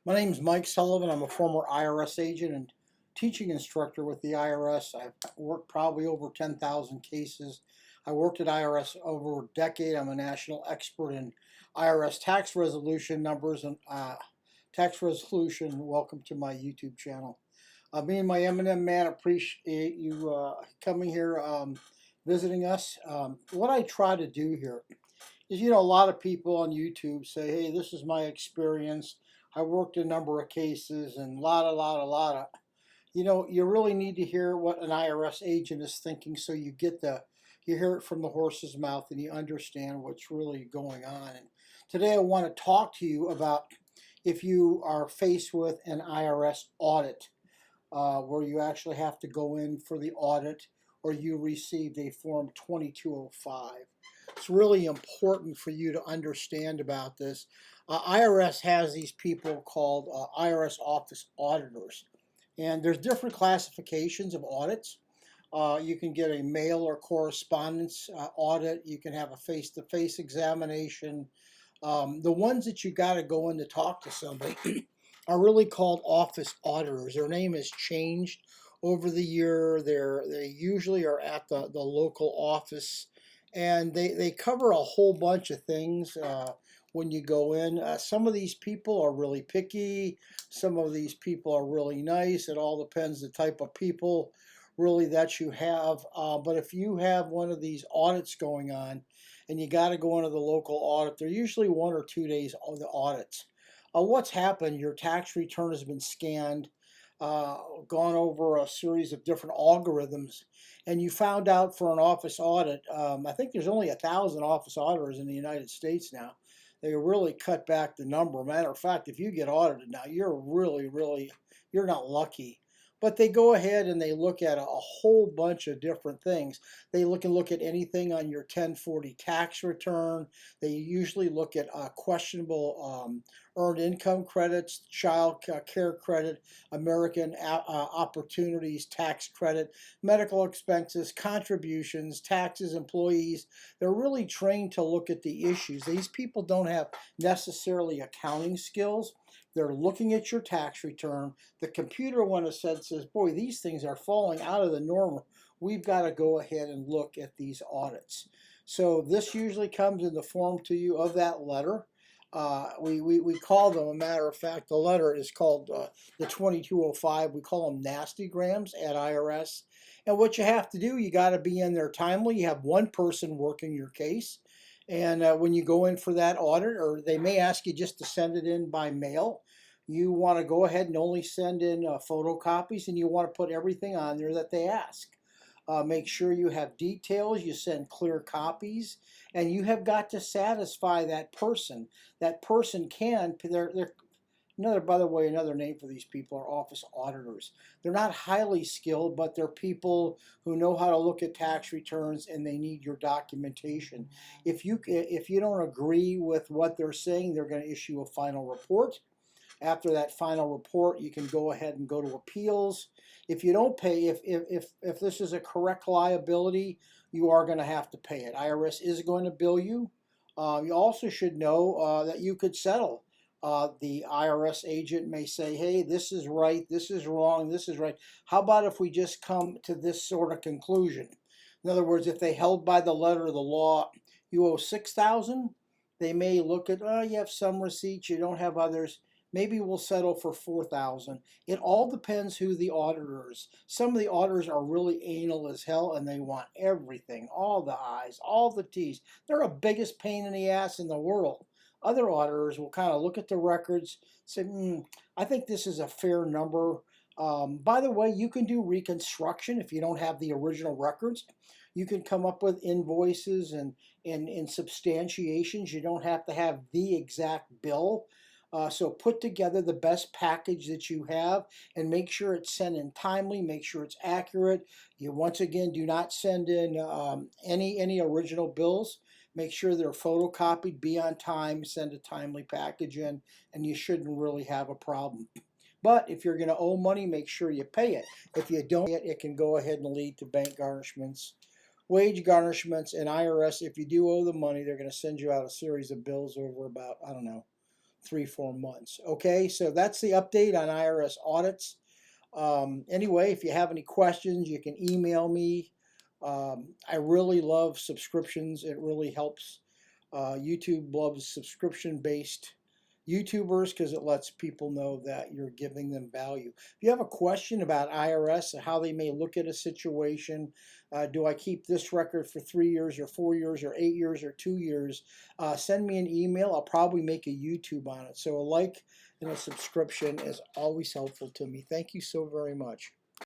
My name is Mike Sullivan. I'm a former IRS agent and teaching instructor with the IRS. I've worked probably over 10,000 cases. I worked at IRS over a decade. I'm a national expert in IRS tax resolution numbers and tax resolution. Welcome to my YouTube channel. Me and my M&M man appreciate you coming here, visiting us. What I try to do here is, a lot of people on YouTube say, hey, this is my experience. I worked a number of cases and lot of. You really need to hear what an IRS agent is thinking, so you hear it from the horse's mouth and you understand what's really going on. And today I want to talk to you about if you are faced with an IRS audit, where you actually have to go in for the audit, or you received a Form 2205. It's really important for you to understand about this. IRS has these people called IRS office auditors, and there's different classifications of audits. You can get a mail or correspondence audit. You can have a face-to-face examination. The ones that you got to go in to talk to somebody are really called office auditors. Their name has changed over the year. They usually are at the local office, and they cover a whole bunch of things when you go in. Some of these people are really picky. Some of these people are really nice. It all depends the type of people really that you have. But if you have one of these audits going on and you got to go into the local audit, they're usually 1 or 2 days of the audits. What's happened, your tax return has been scanned, gone over a series of different algorithms, and you found out for an office audit, I think there's only 1,000 office auditors in the United States now. They really cut back the number. Matter of fact, if you get audited now, you're you're not lucky. But they go ahead and they look at a whole bunch of different things. They look at anything on your 1040 tax return. They usually look at questionable earned income credits, child care credit, American opportunities tax credit, medical expenses, contributions, taxes, employees. They're really trained to look at the issues. These people don't have necessarily accounting skills. They're looking at your tax return. The computer, when it says, boy, these things are falling out of the norm, we've got to go ahead and look at these audits. So this usually comes in the form to you of that letter. We call them, a matter of fact, the letter is called the 2205. We call them nasty grams at IRS. And what you have to do, you got to be in there timely. You have one person working your case. And when you go in for that audit, or they may ask you just to send it in by mail, you want to go ahead and only send in photocopies, and you want to put everything on there that they ask. Make sure you have details, you send clear copies, and you have got to satisfy that person. That person they're by the way, another name for these people are office auditors. They're not highly skilled, but they're people who know how to look at tax returns, and they need your documentation. If you don't agree with what they're saying, they're going to issue a final report. After that final report, you can go ahead and go to appeals. If you don't pay, if this is a correct liability, you are going to have to pay it. IRS is going to bill you. You also should know that you could settle. The IRS agent may say, hey, this is right, this is wrong, this is right. How about if we just come to this sort of conclusion? In other words, if they held by the letter of the law, you owe $6,000, they may look at, oh, you have some receipts, you don't have others. Maybe we'll settle for $4,000. It all depends who the auditor is. Some of the auditors are really anal as hell, and they want everything, all the I's, all the T's. They're the biggest pain in the ass in the world. Other auditors will kind of look at the records, say, I think this is a fair number. By the way, you can do reconstruction if you don't have the original records. You can come up with invoices and substantiations. You don't have to have the exact bill. So put together the best package that you have and make sure it's sent in timely, make sure it's accurate. You, once again, do not send in any original bills. Make sure they're photocopied, be on time, send a timely package in, and you shouldn't really have a problem. But if you're going to owe money, make sure you pay it. If you don't, it can go ahead and lead to bank garnishments, wage garnishments, and IRS. If you do owe the money, they're going to send you out a series of bills over about, I don't know, 3-4 months. Okay, so that's the update on IRS audits. Anyway, if you have any questions, you can email me. I really love subscriptions. It really helps. YouTube loves subscription-based YouTubers because it lets people know that you're giving them value. If you have a question about IRS and how they may look at a situation, do I keep this record for 3 years or 4 years or 8 years or 2 years, send me an email. I'll probably make a YouTube on it. So a like and a subscription is always helpful to me. Thank you so very much.